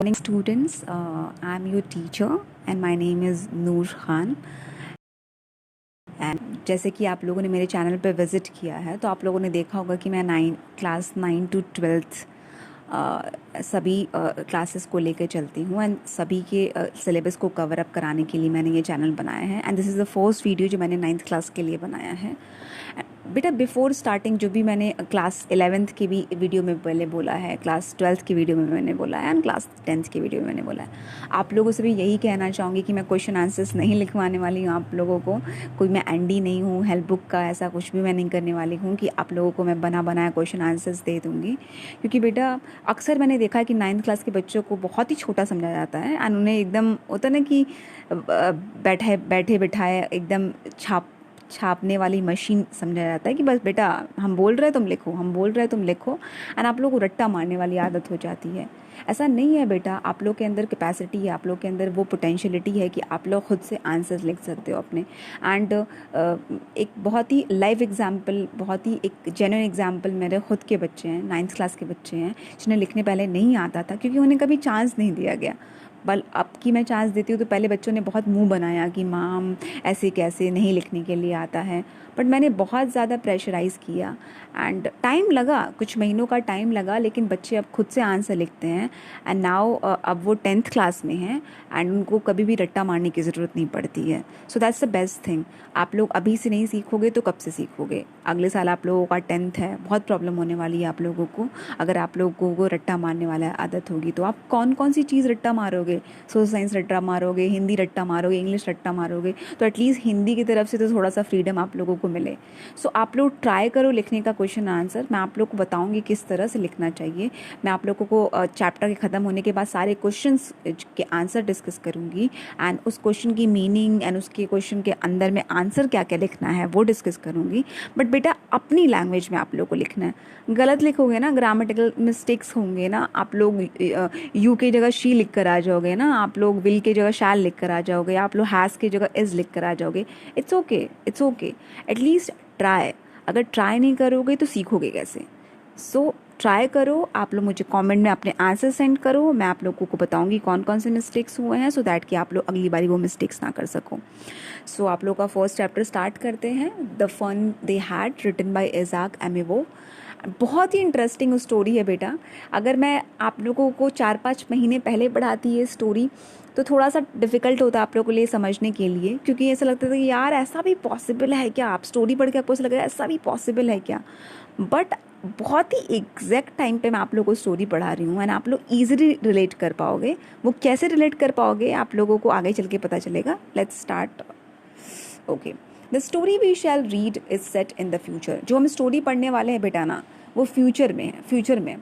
Morning students, I'm your teacher and my name is Noor Khan. And जैसे कि आप लोगों ने मेरे चैनल पर विज़िट किया है तो आप लोगों ने देखा होगा कि मैं क्लास 9 to 12 सभी क्लासेस को लेकर चलती हूँ एंड सभी के सिलेबस को कवर अप कराने के लिए मैंने ये चैनल बनाया है। And this is the first video जो मैंने 9th क्लास के लिए बनाया है। बेटा बिफोर स्टार्टिंग जो भी मैंने क्लास 11th की भी वीडियो में पहले बोला है, क्लास 12th की वीडियो में मैंने बोला है एंड क्लास 10th की वीडियो में मैंने बोला है, आप लोगों से भी यही कहना चाहूँगी कि मैं क्वेश्चन आंसर्स नहीं लिखवाने वाली हूँ आप लोगों को। कोई मैं एंडी नहीं हूँ, हेल्प बुक का ऐसा कुछ भी मैं नहीं करने वाली हूँ कि आप लोगों को मैं बना बनाया क्वेश्चन आंसर्स दे दूँगी। क्योंकि बेटा अक्सर मैंने देखा है कि 9th क्लास के बच्चों को बहुत ही छोटा समझा जाता है एंड उन्हें एकदम होता ना कि बैठे बिठाए एकदम छापने वाली मशीन समझा जाता है कि बस बेटा हम बोल रहे तुम लिखो, हम बोल रहे तुम लिखो एंड आप लोग को रट्टा मारने वाली आदत हो जाती है। ऐसा नहीं है बेटा, आप लोग के अंदर कैपेसिटी है, आप लोग के अंदर वो पोटेंशियलिटी है कि आप लोग खुद से आंसर्स लिख सकते हो अपने। एंड एक बहुत ही लाइव एग्जाम्पल, बहुत ही एक जेन्युइन एग्जाम्पल मेरे खुद के बच्चे हैं, 9th क्लास के बच्चे हैं जिन्हें लिखने पहले नहीं आता था क्योंकि उन्हें कभी चांस नहीं दिया गया। बल अब की मैं चांस देती हूँ तो पहले बच्चों ने बहुत मुंह बनाया कि मैम ऐसे कैसे नहीं लिखने के लिए आता है, बट मैंने बहुत ज़्यादा प्रेशराइज़ किया एंड टाइम लगा, कुछ महीनों का टाइम लगा, लेकिन बच्चे अब खुद से आंसर लिखते हैं। एंड नाउ अब वो 10th क्लास में हैं एंड उनको कभी भी रट्टा मारने की ज़रूरत नहीं पड़ती है। So that's the best thing. आप लोग अभी से नहीं सीखोगे तो कब से सीखोगे? अगले साल आप लोगों का 10th है, बहुत प्रॉब्लम होने वाली है आप लोगों को अगर आप लोगों को रट्टा मारने वाला आदत होगी। तो आप कौन कौन सी चीज़ रट्टा मारोगे? सोशल साइंस रट्टा मारोगे, हिंदी रट्टा मारोगे, इंग्लिश रट्टा मारोगे, तो एटलीस्ट हिंदी की तरफ से तो थोड़ा सा फ्रीडम आप लोगों को मिले। सो आप लोग ट्राई करो लिखने का क्वेश्चन आंसर। मैं आप लोग को बताऊंगी किस तरह से लिखना चाहिए। मैं आप लोगों को चैप्टर के ख़त्म होने के बाद सारे क्वेश्चंस के आंसर डिस्कस करूंगी एंड उस क्वेश्चन की मीनिंग एंड उसके क्वेश्चन के अंदर में आंसर क्या क्या लिखना है वो डिस्कस करूंगी। बट बेटा अपनी लैंग्वेज में आप लोग को लिखना है। गलत लिखोगे ना, ग्रामेटिकल मिस्टेक्स होंगे ना, आप लोग यू की जगह शी लिख कर आ जाओगे ना, आप लोग विल की जगह शैल लिख कर आ जाओगे, आप लोग हैज़ की जगह इज़ लिख कर आ जाओगे। It's okay, it's okay, at least try. अगर ट्राई नहीं करोगे तो सीखोगे कैसे? सो ट्राई करो। आप लोग मुझे कमेंट में अपने आंसर सेंड करो, मैं आप लोगों को बताऊंगी कौन कौन से मिस्टेक्स हुए हैं, सो दैट कि आप लोग अगली बारी वो मिस्टेक्स ना कर सको। सो आप लोग का फर्स्ट चैप्टर स्टार्ट करते हैं, the fun they had, written by Isaac Asimov. बहुत ही इंटरेस्टिंग स्टोरी है बेटा। अगर मैं आप लोगों को 4-5 महीने पहले पढ़ाती ये स्टोरी तो थोड़ा सा डिफ़िकल्ट होता आप लोगों के लिए समझने के लिए, क्योंकि ऐसा लगता था कि यार ऐसा भी पॉसिबल है क्या? आप स्टोरी पढ़ के आपको ऐसा लग रहा है ऐसा भी पॉसिबल है क्या? बट बहुत ही एग्जैक्ट टाइम पे मैं आप लोगों को स्टोरी पढ़ा रही हूँ एंड आप लोग ईजिली रिलेट कर पाओगे। वो कैसे रिलेट कर पाओगे आप लोगों को आगे चल के पता चलेगा। Let's start. Okay, the story we shall read is set in the future. जो हम स्टोरी पढ़ने वाले हैं बेटा ना, वो फ्यूचर में है। फ्यूचर में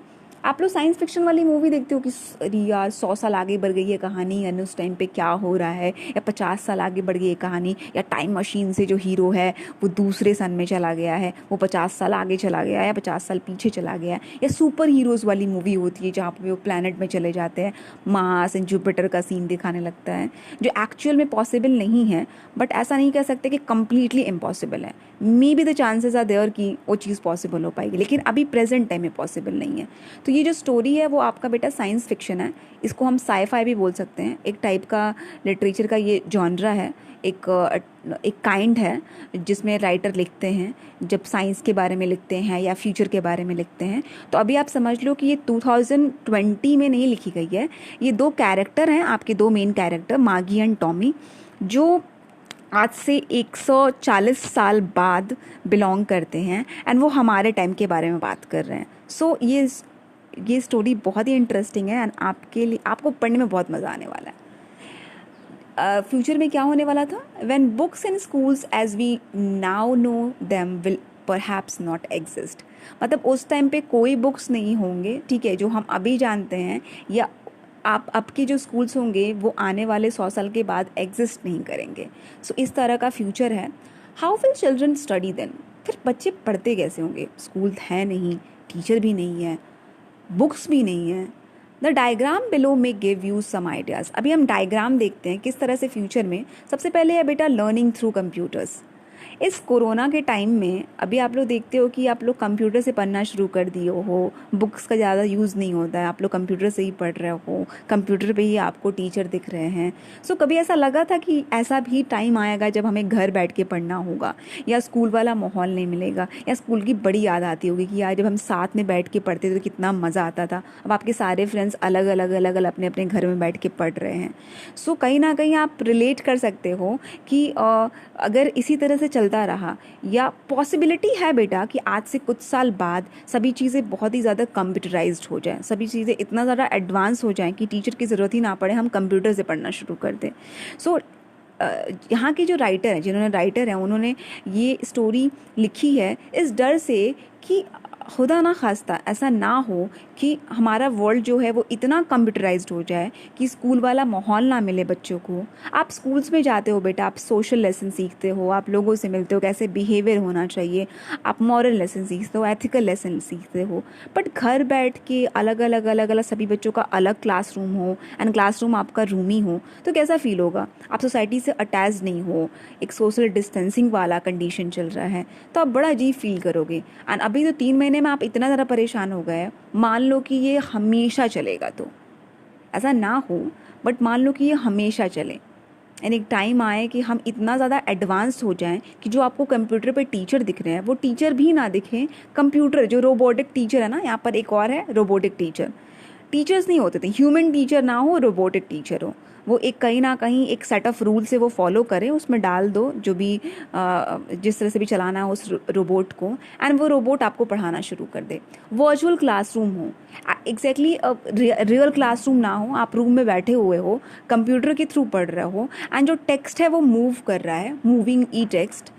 आप लोग साइंस फिक्शन वाली मूवी देखते हो कि अरे यार 100 साल आगे बढ़ गई है कहानी, यानी उस टाइम पे क्या हो रहा है, या 50 साल आगे बढ़ गई है कहानी, या टाइम मशीन से जो हीरो है वो दूसरे सन में चला गया है, वो 50 साल आगे चला गया है या 50 साल पीछे चला गया है। या सुपर हीरोज़ वाली मूवी होती है जहाँ पे वो प्लानट में चले जाते हैं, मार्स एंड जुपिटर का सीन दिखाने लगता है, जो एक्चुअल में पॉसिबल नहीं है। बट ऐसा नहीं कह सकते कि कम्प्लीटली इम्पॉसिबल है। Maybe the chances are there कि वो चीज़ पॉसिबल हो पाएगी, लेकिन अभी प्रेजेंट टाइम में पॉसिबल नहीं है। तो ये जो स्टोरी है वो आपका बेटा साइंस फिक्शन है। इसको हम साई-फाई भी बोल सकते हैं। एक टाइप का लिटरेचर का ये जॉनरा है, एक काइंड है जिसमें राइटर लिखते हैं जब साइंस के बारे में लिखते हैं या फ्यूचर के बारे में लिखते हैं। तो अभी आप समझ लो कि ये 2020 में नहीं लिखी गई है। ये 2 कैरेक्टर हैं, आपके 2 मेन कैरेक्टर मागी एंड टॉमी, जो आज से 140 साल बाद बिलोंग करते हैं एंड वो हमारे टाइम के बारे में बात कर रहे हैं। सो ये स्टोरी बहुत ही इंटरेस्टिंग है एंड आपके लिए, आपको पढ़ने में बहुत मज़ा आने वाला है। फ्यूचर में क्या होने वाला था? When books in schools as we now know them will perhaps not exist. मतलब उस टाइम पे कोई बुक्स नहीं होंगे, ठीक है, जो हम अभी जानते हैं, या आप आपके जो स्कूल्स होंगे वो आने वाले 100 साल के बाद एग्जिस्ट नहीं करेंगे। सो इस तरह का फ्यूचर है। How will children study then? फिर बच्चे पढ़ते कैसे होंगे? स्कूल है नहीं, टीचर भी नहीं है, बुक्स भी नहीं है। द डायग्राम बिलो में गिव यू सम आइडियाज़। अभी हम डायग्राम देखते हैं किस तरह से फ्यूचर में। सबसे पहले है बेटा लर्निंग थ्रू कंप्यूटर्स। इस कोरोना के टाइम में अभी आप लोग देखते हो कि आप लोग कंप्यूटर से पढ़ना शुरू कर दिए हो, बुक्स का ज़्यादा यूज़ नहीं होता है, आप लोग कंप्यूटर से ही पढ़ रहे हो, कंप्यूटर पे ही आपको टीचर दिख रहे हैं। सो कभी ऐसा लगा था कि ऐसा भी टाइम आएगा जब हमें घर बैठ के पढ़ना होगा, या स्कूल वाला माहौल नहीं मिलेगा, या स्कूल की बड़ी याद आती होगी कि यार जब हम साथ में बैठ के पढ़ते थे तो कितना मज़ा आता था। अब आपके सारे फ्रेंड्स अलग अलग अलग अलग अपने अपने घर में बैठ के पढ़ रहे हैं। सो कहीं ना कहीं आप रिलेट कर सकते हो कि अगर इसी तरह से चलता रहा, या पॉसिबिलिटी है बेटा कि आज से कुछ साल बाद सभी चीज़ें बहुत ही ज़्यादा कंप्यूटराइज्ड हो जाएं, सभी चीज़ें इतना ज़्यादा एडवांस हो जाएं कि टीचर की ज़रूरत ही ना पड़े, हम कंप्यूटर से पढ़ना शुरू कर दें। सो यहाँ के जो राइटर हैं, जिन्होंने राइटर हैं, उन्होंने ये स्टोरी लिखी है इस डर से कि खुदा ना खास्ता ऐसा ना हो कि हमारा वर्ल्ड जो है वो इतना कंप्यूटराइज्ड हो जाए कि स्कूल वाला माहौल ना मिले बच्चों को। आप स्कूल्स में जाते हो बेटा, आप सोशल लेसन सीखते हो, आप लोगों से मिलते हो, कैसे बिहेवियर होना चाहिए, आप मॉरल लेसन सीखते हो, एथिकल लेसन सीखते हो। बट घर बैठ के अलग अलग अलग अलग सभी बच्चों का अलग क्लासरूम हो, एंड क्लासरूम आपका रूम ही हो, तो कैसा फील होगा? आप सोसाइटी से अटैच नहीं हो, एक सोशल डिस्टेंसिंग वाला कंडीशन चल रहा है, तो आप बड़ा अजीब फील करोगे। एंड अभी तो 3 महीने में आप इतना ज़्यादा परेशान हो गए, मान लो कि ये हमेशा चलेगा, तो ऐसा ना हो, बट मान लो कि ये हमेशा चले, एंड एक टाइम आए कि हम इतना ज़्यादा एडवांस हो जाएं कि जो आपको कंप्यूटर पे टीचर दिख रहे हैं वो टीचर भी ना दिखें, कंप्यूटर जो रोबोटिक टीचर है ना, यहाँ पर एक और है रोबोटिक टीचर, टीचर्स नहीं होते थे, ह्यूमन टीचर ना हो, रोबोटिक टीचर हो, वो एक कहीं ना कहीं एक सेट ऑफ रूल से वो फॉलो करें, उसमें डाल दो जो भी जिस तरह से भी चलाना है उस रोबोट को, एंड वो रोबोट आपको पढ़ाना शुरू कर दे। वर्चुअल क्लासरूम हो, एग्जैक्टली रियल क्लासरूम ना हो, आप रूम में बैठे हुए हो, कंप्यूटर के थ्रू पढ़ रहे हो, एंड जो टेक्स्ट है वो मूव कर रहा है, मूविंग ई टेक्स्ट,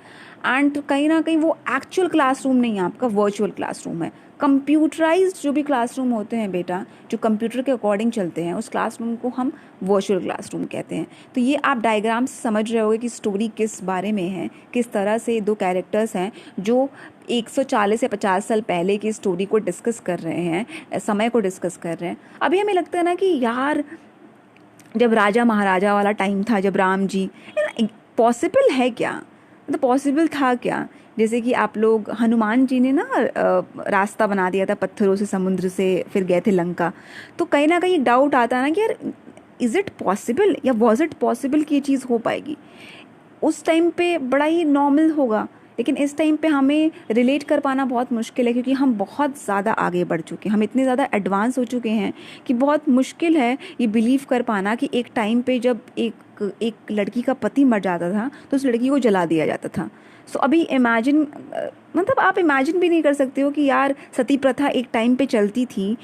एंड कहीं ना कहीं वो एक्चुअल क्लासरूम नहीं है, आपका वर्चुअल क्लासरूम है। कंप्यूटराइज्ड जो भी क्लासरूम होते हैं बेटा, जो कंप्यूटर के अकॉर्डिंग चलते हैं, उस क्लासरूम को हम वर्चुअल क्लासरूम कहते हैं। तो ये आप डायग्राम से समझ रहे होगे कि स्टोरी किस बारे में है, किस तरह से दो कैरेक्टर्स हैं जो 140 या 50 साल पहले की स्टोरी को डिस्कस कर रहे हैं, समय को डिस्कस कर रहे हैं। अभी हमें लगता है ना कि यार जब राजा महाराजा वाला टाइम था, जब राम जी, पॉसिबल है क्या, मतलब पॉसिबल था क्या? जैसे कि आप लोग, हनुमान जी ने ना रास्ता बना दिया था पत्थरों से, समुद्र से, फिर गए थे लंका, तो कहीं ना कहीं एक डाउट आता है ना कि यार इज़ इट पॉसिबल, या वॉज इट पॉसिबल कि ये चीज़ हो पाएगी? उस टाइम पे बड़ा ही नॉर्मल होगा, लेकिन इस टाइम पे हमें रिलेट कर पाना बहुत मुश्किल है, क्योंकि हम बहुत ज़्यादा आगे बढ़ चुके हैं, हम इतने ज़्यादा एडवांस हो चुके हैं कि बहुत मुश्किल है ये बिलीव कर पाना कि एक टाइम पे जब एक लड़की का पति मर जाता था तो उस लड़की को जला दिया जाता था। सो अभी इमेजिन, मतलब आप इमेजिन भी नहीं कर सकते हो कि यार सती प्रथा एक टाइम पे चलती थी,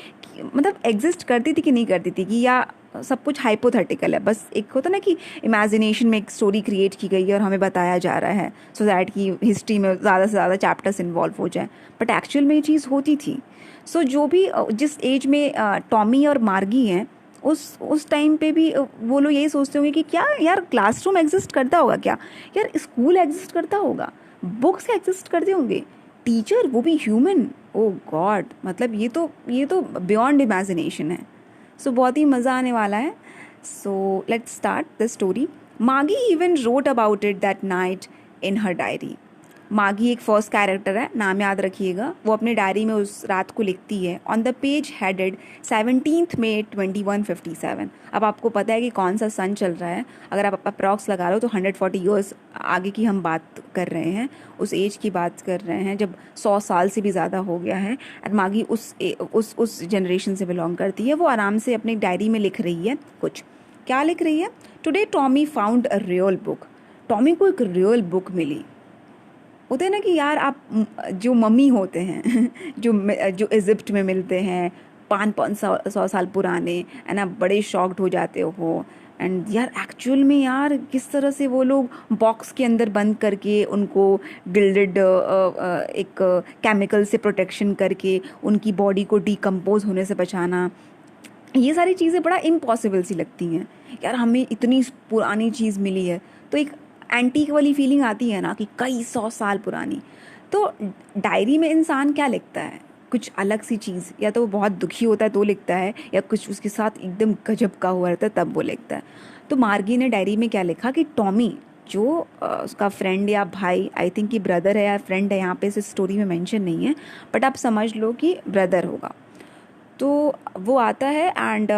मतलब एग्जिस्ट करती थी कि नहीं करती थी, कि या सब कुछ हाइपोथेटिकल है, बस एक होता ना कि इमेजिनेशन में एक स्टोरी क्रिएट की गई है और हमें बताया जा रहा है सो दैट की हिस्ट्री में ज़्यादा से ज़्यादा चैप्टर्स इन्वॉल्व हो जाए, बट एक्चुअल में ये चीज़ होती थी। सो जो भी जिस एज में टॉमी और मार्गी हैं, उस टाइम पे भी वो लोग यही सोचते होंगे कि क्या यार क्लासरूम एग्जिस्ट करता होगा, क्या यार स्कूल एग्जिस्ट करता होगा, बुक्स एग्जिस्ट करते होंगे, टीचर वो भी ह्यूमन, ओ गॉड, मतलब ये तो बियॉन्ड इमेजिनेशन है। सो बहुत ही मज़ा आने वाला है। So let's start the story. Maggie even wrote about it that night in her diary. Maggie एक फर्स्ट कैरेक्टर है, नाम याद रखिएगा। वो अपने डायरी में उस रात को लिखती है, ऑन द पेज हेडेड 17 मई 2157। अब आपको पता है कि कौन सा सन चल रहा है, अगर आप अप्रॉक्स लगा लो तो 140 ईयर्स आगे की हम बात कर रहे हैं, उस एज की बात कर रहे हैं जब 100 साल से भी ज़्यादा हो गया है। और मागी उस जनरेशन से बिलोंग करती है। वो आराम से अपनी डायरी में लिख रही है कुछ। क्या लिख रही है? Today Tommy found a real book. Tommy को एक रियल बुक मिली। होते हैं ना कि यार आप जो मम्मी होते हैं जो इजिप्ट में मिलते हैं 500 साल पुराने, है ना, बड़े शॉक्ड हो जाते हो। एंड यार एक्चुअल में यार किस तरह से वो लोग बॉक्स के अंदर बंद करके उनको गिल्डेड एक केमिकल से प्रोटेक्शन करके उनकी बॉडी को डिकम्पोज होने से बचाना, ये सारी चीज़ें बड़ा इम्पॉसिबल सी लगती हैं। यार हमें इतनी पुरानी चीज़ मिली है, तो एक एंटीक वाली फीलिंग आती है ना कि कई 100 साल पुरानी। तो डायरी में इंसान क्या लिखता है? कुछ अलग सी चीज़, या तो वो बहुत दुखी होता है तो लिखता है, या कुछ उसके साथ एकदम गजब का हुआ रहता है तब वो लिखता है। तो मार्गी ने डायरी में क्या लिखा कि टॉमी जो उसका फ्रेंड या भाई, आई थिंक कि ब्रदर है या फ्रेंड है, यहाँ पे इस स्टोरी में मेंशन नहीं है, बट आप समझ लो कि ब्रदर होगा। तो वो आता है एंड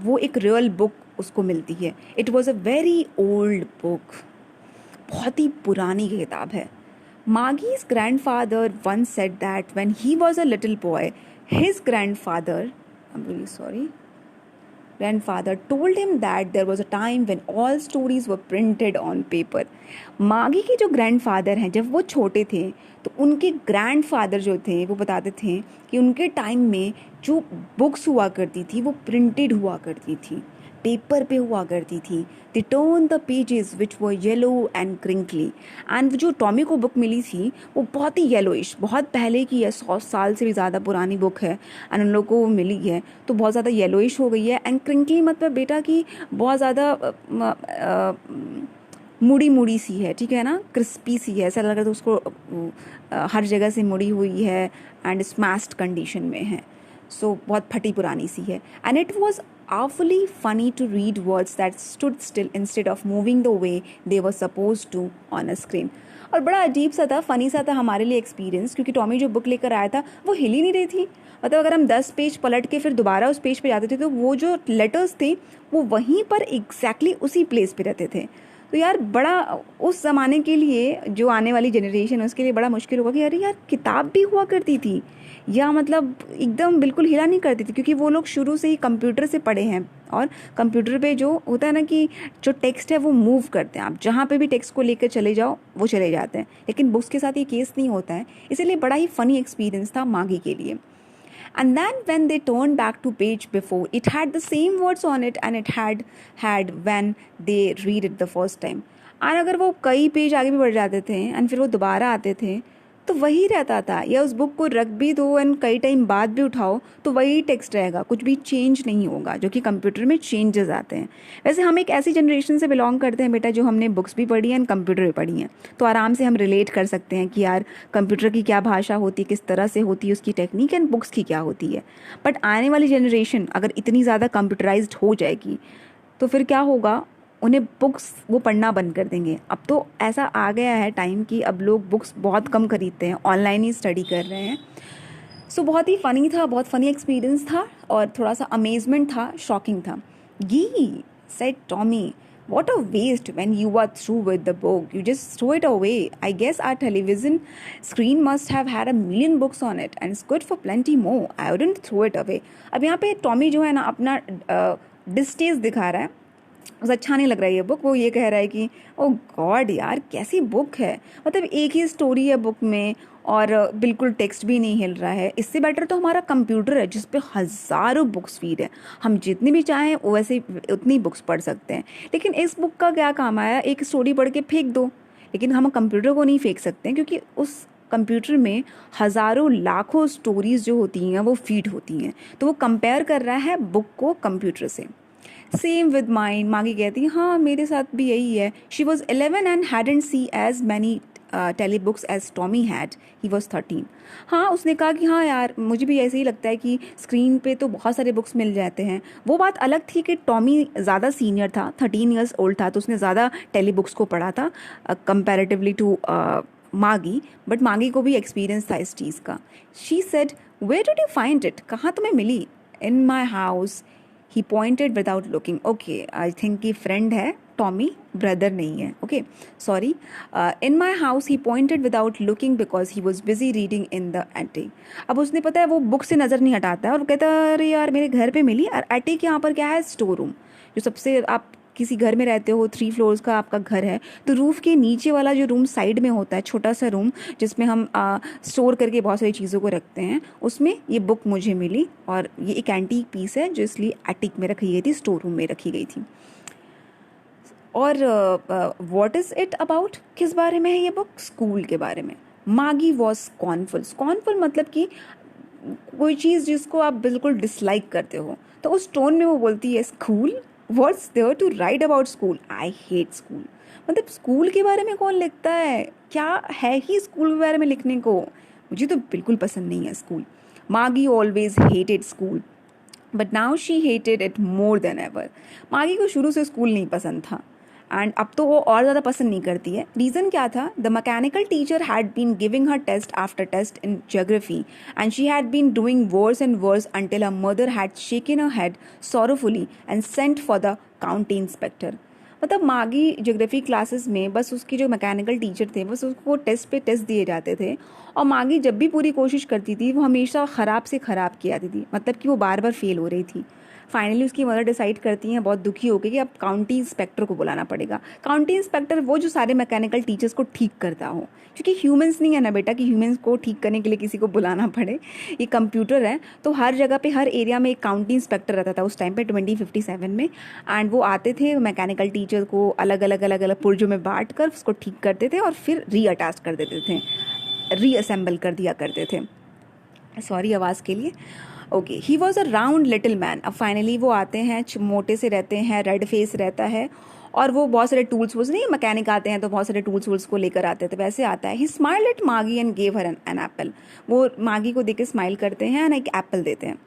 वो एक रियल बुक उसको मिलती है। It was a very old book, बहुत ही पुरानी किताब है। Maggie's grandfather once said that when he was a little boy, his I'm really sorry, grandfather told him that there was a time when all stories were printed on paper. मागी के जो grandfather हैं, जब वो छोटे थे तो उनके ग्रैंडफादर जो थे वो बताते थे कि उनके टाइम में जो बुक्स हुआ करती थी वो प्रिंटेड हुआ करती थी, पेपर पे हुआ करती थी। They turn the pages which were yellow and crinkly. And जो टॉमी को बुक मिली थी वो बहुत ही येलोइश, बहुत पहले की है, 100 साल से भी ज़्यादा पुरानी बुक है, एंड उन लोगों को वो मिली है तो बहुत ज़्यादा येलोइश हो गई है। एंड क्रिंकली मतलब बेटा कि बहुत ज़्यादा मुड़ी मुड़ी सी है, ठीक है ना, क्रिस्पी सी है, ऐसा लग रहा था उसको हर जगह से मुड़ी हुई है एंड स्मैश्ड कंडीशन में है। सो बहुत फटी पुरानी सी है। And it was awfully funny to read words that stood still instead of moving the way they were supposed to on a screen. और बड़ा अजीब सा था, फ़नी सा था हमारे लिए एक्सपीरियंस, क्योंकि टॉमी जो बुक लेकर आया था वो हिल ही नहीं रही थी। मतलब अगर हम 10 पेज पलट के फिर दोबारा उस पेज पे जाते थे तो वो जो लेटर्स थे वो वहीं पर एग्जैक्टली उसी प्लेस पे रहते थे। तो यार बड़ा उस ज़माने के लिए, जो आने वाली जनरेशन है उसके लिए बड़ा मुश्किल होगा कि अरे यार किताब भी हुआ करती थी, या मतलब एकदम बिल्कुल हिला नहीं करती थी, क्योंकि वो लोग शुरू से ही कंप्यूटर से पढ़े हैं और कंप्यूटर पे जो होता है ना कि जो टेक्स्ट है वो मूव करते हैं, आप जहाँ पे भी टेक्स्ट को लेकर चले जाओ वो चले जाते हैं। लेकिन बुक्स के साथ ये केस नहीं होता है, इसीलिए बड़ा ही फ़नी एक्सपीरियंस था मागी के लिए। And then when they turned back to page before, it had the same words on it and it had when they read it the first time. और अगर वो कई पेज आगे भी बढ़ जाते थे एंड फिर वो दोबारा आते थे तो वही रहता था, या उस बुक को रख भी दो एंड कई टाइम बाद भी उठाओ तो वही टेक्स्ट रहेगा, कुछ भी चेंज नहीं होगा, जो कि कंप्यूटर में चेंजेस आते हैं। वैसे हम एक ऐसी जनरेशन से बिलोंग करते हैं बेटा जो हमने बुक्स भी पढ़ी हैं एंड कंप्यूटर भी पढ़ी हैं, तो आराम से हम रिलेट कर सकते हैं कि यार कंप्यूटर की क्या भाषा होती है, किस तरह से होती है उसकी टेक्निक, एंड बुक्स की क्या होती है। बट आने वाली जनरेशन अगर इतनी ज़्यादा कंप्यूटराइज्ड हो जाएगी तो फिर क्या होगा, उन्हें बुक्स वो पढ़ना बंद कर देंगे। अब तो ऐसा आ गया है टाइम कि अब लोग बुक्स बहुत कम खरीदते हैं, ऑनलाइन ही स्टडी कर रहे हैं। सो बहुत ही फ़नी था, बहुत फ़नी एक्सपीरियंस था और थोड़ा सा अमेजमेंट था, शॉकिंग था। गी said Tommy, what a waste when you are through with the book. You just throw it away. I guess our television screen must have had a million books on it and it's good for plenty more. I wouldn't throw it away. अब यहाँ पे Tommy जो है ना अपना distaste दिखा रहा है, उसे अच्छा नहीं लग रहा है ये बुक। वो ये कह रहा है कि ओ गॉड यार कैसी बुक है, मतलब एक ही स्टोरी है बुक में और बिल्कुल टेक्स्ट भी नहीं हिल रहा है। इससे बेटर तो हमारा कंप्यूटर है जिस पे हज़ारों बुक्स फीड है, हम जितनी भी चाहें वैसे उतनी बुक्स पढ़ सकते हैं। लेकिन इस बुक का क्या काम आया, एक स्टोरी पढ़ के फेंक दो, लेकिन हम कंप्यूटर को नहीं फेंक सकते क्योंकि उस कंप्यूटर में हज़ारों लाखों स्टोरीज़ जो होती हैं वो फीड होती हैं। तो वो कंपेयर कर रहा है बुक को कंप्यूटर से। सेम विद माइन, मागी कहती है हाँ मेरे साथ भी यही है। She was 11 and hadn't see as many telebooks as Tommy had, he was 13। हाँ उसने कहा कि हाँ यार मुझे भी ऐसे ही लगता है कि स्क्रीन पे तो बहुत सारे बुक्स मिल जाते हैं। वो बात अलग थी कि टॉमी ज़्यादा सीनियर था, 13 ईयर्स ओल्ड था, तो उसने ज़्यादा टेली बुक्स को पढ़ा था कंपैरेटिवली टू मागी, बट मागी को भी एक्सपीरियंस था इस चीज़ का। She said where did you find it, कहाँ तुम्हें मिली? In my house, he pointed without looking. Okay I think कि फ्रेंड है टॉमी, ब्रदर नहीं है। Okay sorry. In my house he pointed without looking because he was busy reading in the attic. अब उसने पता है वो बुक से नज़र नहीं हटाता है और वो कहता है अरे यार मेरे घर पे मिली। और एटिक यहाँ पर क्या है, स्टोर रूम। जो सबसे, आप किसी घर में रहते हो 3 फ्लोर्स का आपका घर है तो रूफ़ के नीचे वाला जो रूम साइड में होता है, छोटा सा रूम जिसमें हम स्टोर करके बहुत सारी चीज़ों को रखते हैं, उसमें ये बुक मुझे मिली। और ये एक एंटीक पीस है जो इसलिए एटिक में रखी गई थी, स्टोर रूम में रखी गई थी। और व्हाट इज़ इट अबाउट, किस बारे में है ये बुक? स्कूल के बारे में। मागी वॉज स्कॉर्नफुल। स्कॉर्नफुल मतलब कि कोई चीज़ जिसको आप बिल्कुल डिसलाइक करते हो, तो उस टोन में वो बोलती है school, what's there to write about school, I hate school. मतलब स्कूल के बारे में कौन लिखता है, क्या है ही स्कूल के बारे में लिखने को, मुझे तो बिल्कुल पसंद नहीं है स्कूल। मागी always hated school but now she hated it more than ever. मागी को शुरू से स्कूल नहीं पसंद था, एंड अब तो वो और ज़्यादा पसंद नहीं करती है। रीज़न क्या था? The mechanical teacher had been giving her test after test in geography and she had been doing worse and worse until her mother had shaken her head sorrowfully and sent for the county inspector. मतलब मागी geography classes में बस उसकी जो mechanical teacher थे बस उसको test पे टेस्ट दिए जाते थे, और मागी जब भी पूरी कोशिश करती थी वो हमेशा ख़राब से ख़राब की आती थी, मतलब कि वो बार बार फेल हो रही थी। फाइनली उसकी मदर डिसाइड करती हैं बहुत दुखी होकर कि अब काउंटी इंस्पेक्टर को बुलाना पड़ेगा। काउंटी इंस्पेक्टर वो जो सारे मैकेनिकल टीचर्स को ठीक करता हो, क्योंकि ह्यूमंस नहीं है ना बेटा कि ह्यूमंस को ठीक करने के लिए किसी को बुलाना पड़े, ये कंप्यूटर है। तो हर जगह पे हर एरिया में एक काउंटी इंस्पेक्टर रहता था उस टाइम पे 2057 में, एंड वो आते थे मैकेनिकल टीचर को अलग अलग पुर्जों में बांट कर उसको ठीक करते थे और फिर रीअटैच कर देते थे, रीअसेंबल कर दिया करते थे। सॉरी आवाज़ के लिए। Okay, he was a round little man. अब फाइनली वो आते हैं, मोटे से रहते हैं, रेड फेस रहता है, और वो बहुत सारे टूल्स वूल्स, नहीं मैकेनिक आते हैं तो बहुत सारे टूल्स वूल्स को लेकर आते थे, वैसे आता है। ही स्माइल्ड एट मागी and gave her an apple. वो मागी को देख के स्माइल करते हैं एंड एक एप्पल देते हैं।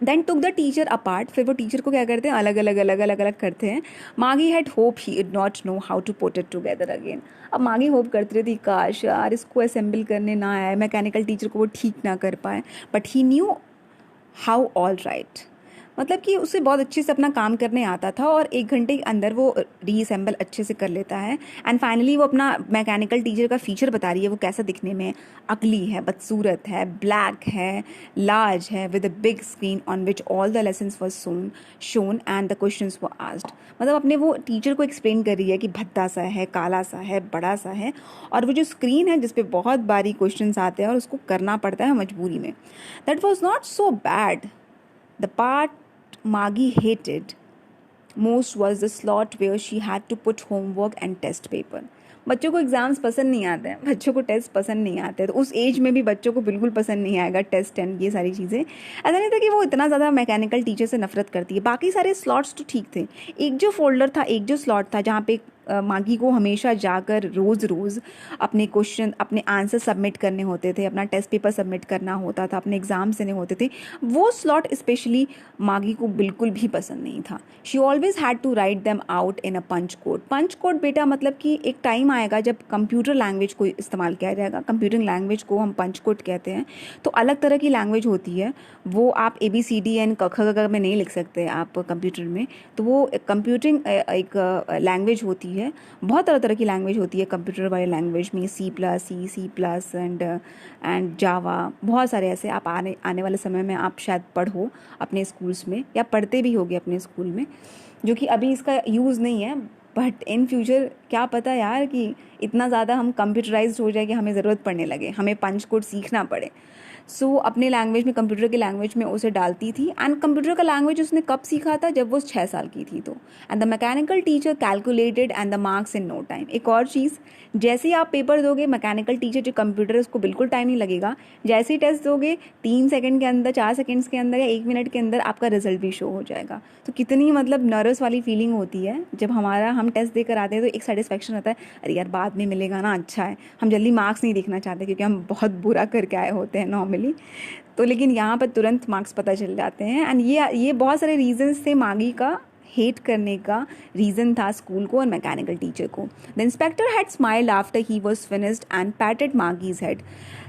Then took the teacher apart. फिर वो टीचर को क्या करते हैं, अलग अलग करते हैं। मागी had hope he did not know how to put it together again. अब मागी होप करती रहती, काश यार इसको असेंबल करने ना आए, मैकेनिकल टीचर को वो ठीक ना कर पाए, but he knew how all right. मतलब कि उसे बहुत अच्छे से अपना काम करने आता था और 1 घंटे के अंदर वो रीअसेंबल अच्छे से कर लेता है। एंड फाइनली वो अपना मैकेनिकल टीचर का फीचर बता रही है, वो कैसा दिखने में, अगली है, बदसूरत है, ब्लैक है, लार्ज है, with a big screen on which all the lessons were shown and the questions were asked. मतलब अपने वो टीचर को एक्सप्लेन कर रही है कि भद्दा सा है, काला सा है, बड़ा सा है, और वो जो स्क्रीन है जिसपे बहुत बारी क्वेश्चंस आते हैं और उसको करना पड़ता है मजबूरी में। That was not so bad. The part Maggie hated most was the slot where she had to put homework and test paper. बच्चों को एग्ज़ाम्स पसंद नहीं आते हैं, बच्चों को टेस्ट पसंद नहीं आते, तो उस एज में भी बच्चों को बिल्कुल पसंद नहीं आएगा टेस्ट एंड ये सारी चीज़ें। ऐसा नहीं था कि वो इतना ज़्यादा मैकेनिकल टीचर से नफरत करती है, बाकी सारे स्लॉट्स तो ठीक थे। एक जो फोल्डर था, एक जो स्लॉट था जहाँ पे मागी को हमेशा जाकर रोज़ अपने क्वेश्चन, अपने आंसर सबमिट करने होते थे, अपना टेस्ट पेपर सबमिट करना होता था, अपने एग्ज़ाम्स देने होते थे, वो स्लॉट स्पेशली मागी को बिल्कुल भी पसंद नहीं था। She always had to write them out in a punch code. Punch code बेटा मतलब कि एक टाइम आएगा जब कंप्यूटर लैंग्वेज को इस्तेमाल किया जाएगा, कंप्यूटिंग लैंग्वेज को हम पंच कोड कहते हैं। तो अलग तरह की लैंग्वेज होती है, वो आप ABCD एंड क ख ग में नहीं लिख सकते आप कंप्यूटर में, तो वो कंप्यूटिंग एक लैंग्वेज होती है। बहुत तरह की लैंग्वेज होती है कंप्यूटर वाली लैंग्वेज में, C++ एंड जावा, बहुत सारे ऐसे। आप आने वाले समय में आप शायद पढ़ो अपने स्कूल्स में, या पढ़ते भी होगे अपने स्कूल में, जो कि अभी इसका यूज़ नहीं है, बट इन फ्यूचर क्या पता यार कि इतना ज़्यादा हम कंप्यूटराइज्ड हो जाए कि हमें ज़रूरत पड़ने लगे, हमें पंच कोड सीखना पड़े। सो अपने लैंग्वेज में, कंप्यूटर की लैंग्वेज में उसे डालती थी। एंड कंप्यूटर का लैंग्वेज उसने कब सीखा था, जब वो 6 साल की थी। तो and the mechanical teacher calculated and the marks in no time. एक और चीज़, जैसे ही आप पेपर दोगे, मैकेनिकल टीचर जो कंप्यूटर है उसको बिल्कुल टाइम नहीं लगेगा, जैसे ही टेस्ट दोगे 3 सेकंड के अंदर, 4 सेकंड्स के अंदर या 1 मिनट के अंदर आपका रिजल्ट भी शो हो जाएगा। तो कितनी मतलब नर्वस वाली फीलिंग होती है जब हम टेस्ट देकर आते हैं, तो एक सेटिस्फेक्शन आता है, अरे यार बाद में मिलेगा ना, अच्छा है। हम जल्दी मार्क्स नहीं देखना चाहते क्योंकि हम बहुत बुरा करके आए होते हैं नॉर्मली, तो लेकिन यहाँ पर तुरंत मार्क्स पता चल जाते हैं। एंड ये बहुत सारे रीजंस थे मागी का हेट करने का, रीज़न था स्कूल को और मैकेनिकल टीचर को। The inspector had smiled after he was finished and पैटेड मागीज head.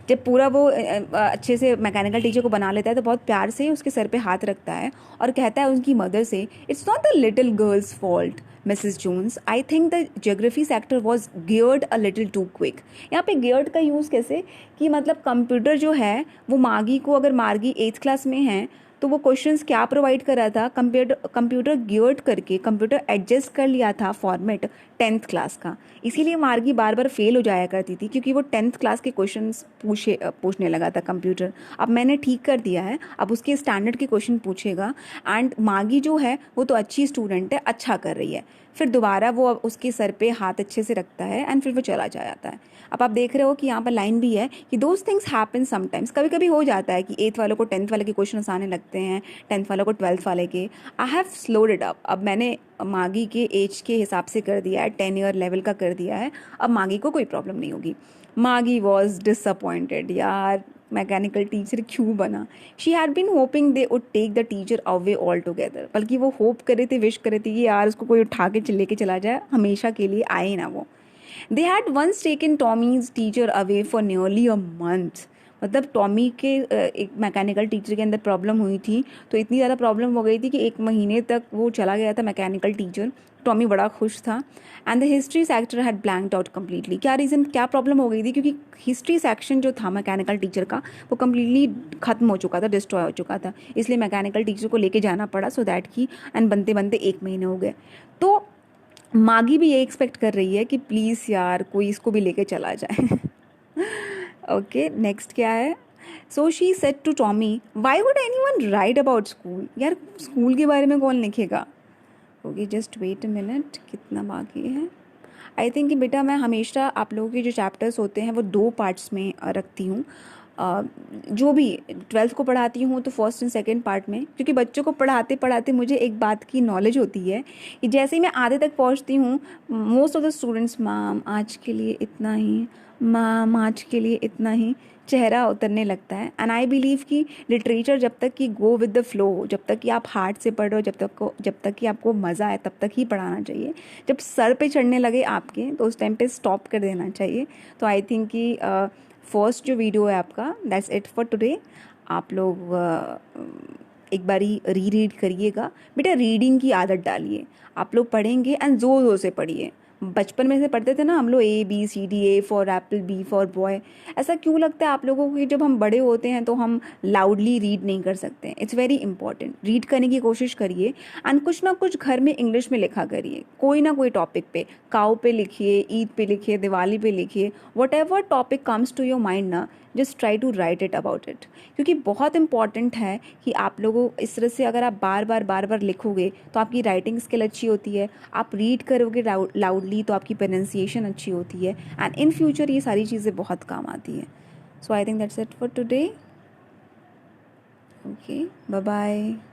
जब पूरा वो अच्छे से मैकेनिकल टीचर को बना लेता है तो बहुत प्यार से उसके सर पे हाथ रखता है और कहता है उनकी मदर से, it's not the little girl's fault Mrs Jones, I think the geography sector was geared a little too quick. यहाँ पे गियर्ड का यूज़ कैसे, कि मतलब कंप्यूटर जो है वो मागी को, अगर मागी 8th क्लास में है तो वो क्वेश्चंस क्या प्रोवाइड कर रहा था, कंप्यूटर गियर्ड करके कंप्यूटर एडजस्ट कर लिया था फॉर्मेट 10th क्लास का। इसीलिए मार्गी बार बार फेल हो जाया करती थी, क्योंकि वो 10th क्लास के क्वेश्चंस पूछने लगा था कंप्यूटर। अब मैंने ठीक कर दिया है, अब उसके स्टैंडर्ड के क्वेश्चन पूछेगा। एंड मार्गी जो है वो तो अच्छी स्टूडेंट है, अच्छा कर रही है। फिर दोबारा वो उसके सर पे हाथ अच्छे से रखता है एंड फिर वो चला जाता है। अब आप देख रहे हो कि यहाँ पर लाइन भी है कि दोज थिंग्स हैपन समटाइम्स, कभी कभी हो जाता है कि 8th वालों को 10th वाले के क्वेश्चन आने लगते हैं, 10th वालों को 12th वाले के। I have slowed it up. अब मैंने मागी के एज के हिसाब से कर दिया है, 10 ईयर लेवल का कर दिया है, अब मागी को कोई प्रॉब्लम नहीं होगी। मागी वॉज डिसअपॉइंटेड यार, मैकेनिकल टीचर क्यों बना. She had been hoping they would take the teacher away all together. बल्कि वो होप करे थे, विश करे थे कि यार उसको कोई उठा के लेके चला जाए, हमेशा के लिए आए ना वो. They had once taken Tommy's teacher away for nearly a month. मतलब टॉमी के एक मैकेनिकल टीचर के अंदर प्रॉब्लम हुई थी, तो इतनी ज़्यादा प्रॉब्लम हो गई थी कि 1 महीने तक वो चला गया था मैकेनिकल टीचर. टॉमी बड़ा खुश था. And the history sector had blanked out completely. क्या रीज़न, क्या प्रॉब्लम हो गई थी? क्योंकि हिस्ट्री सेक्शन जो था मैकेनिकल टीचर का, वो कम्प्लीटली ख़त्म हो चुका था, डिस्ट्रॉय हो चुका था. इसलिए मैकेनिकल टीचर को लेके जाना पड़ा, सो दैट की, एंड बनते बनते 1 महीने हो गए. तो मागी भी ये एक्सपेक्ट कर रही है कि प्लीज़ यार कोई इसको भी लेके चला जाए. ओके, नेक्स्ट क्या है? So she said to Tommy, why would anyone write about school. यार स्कूल के बारे में कौन लिखेगा? Okay, just wait a minute, कितना बाकी है? आई थिंक कि बेटा मैं हमेशा आप लोगों के जो चैप्टर्स होते हैं वो 2 पार्ट्स में रखती हूँ. जो भी 12th को पढ़ाती हूँ तो फर्स्ट एंड सेकंड पार्ट में, क्योंकि बच्चों को पढ़ाते पढ़ाते मुझे एक बात की नॉलेज होती है कि जैसे ही मैं आधे तक पहुँचती हूँ, most of the students, ma'am आज के लिए इतना ही, मैम आज के लिए इतना ही, चेहरा उतरने लगता है. एंड आई बिलीव कि लिटरेचर जब तक कि गो विद द फ्लो, जब तक कि आप हार्ट से पढ़ रहे हो, जब तक कि आपको मज़ा आए, तब तक ही पढ़ाना चाहिए. जब सर पे चढ़ने लगे आपके, तो उस टाइम पे स्टॉप कर देना चाहिए. तो आई थिंक कि फर्स्ट जो वीडियो है आपका, दैट्स इट फॉर टुडे. आप लोग एक बारी रीड करिएगा. बेटा रीडिंग की आदत डालिए. आप लोग पढ़ेंगे एंड ज़ोर ज़ोर से पढ़िए. बचपन में से पढ़ते थे ना हम लोग, ABCD, A for Apple, B for boy. ऐसा क्यों लगता है आप लोगों को कि जब हम बड़े होते हैं तो हम लाउडली रीड नहीं कर सकते? It's very important. रीड करने की कोशिश करिए एंड कुछ ना कुछ घर में इंग्लिश में लिखा करिए. कोई ना कोई टॉपिक पे, काऊ पे लिखिए, ईद पे लिखिए, दिवाली पे लिखिए. Whatever topic comes to your mind ना, just try to write it about it. क्योंकि बहुत इंपॉर्टेंट है कि आप लोगों इस तरह से अगर आप बार बार लिखोगे तो आपकी राइटिंग स्किल अच्छी होती है. आप रीड करोगे लाउडली तो आपकी प्रोनाउंसिएशन अच्छी होती है. एंड इन फ्यूचर ये सारी चीज़ें बहुत काम आती है. So I think that's it for today. Okay, bye bye.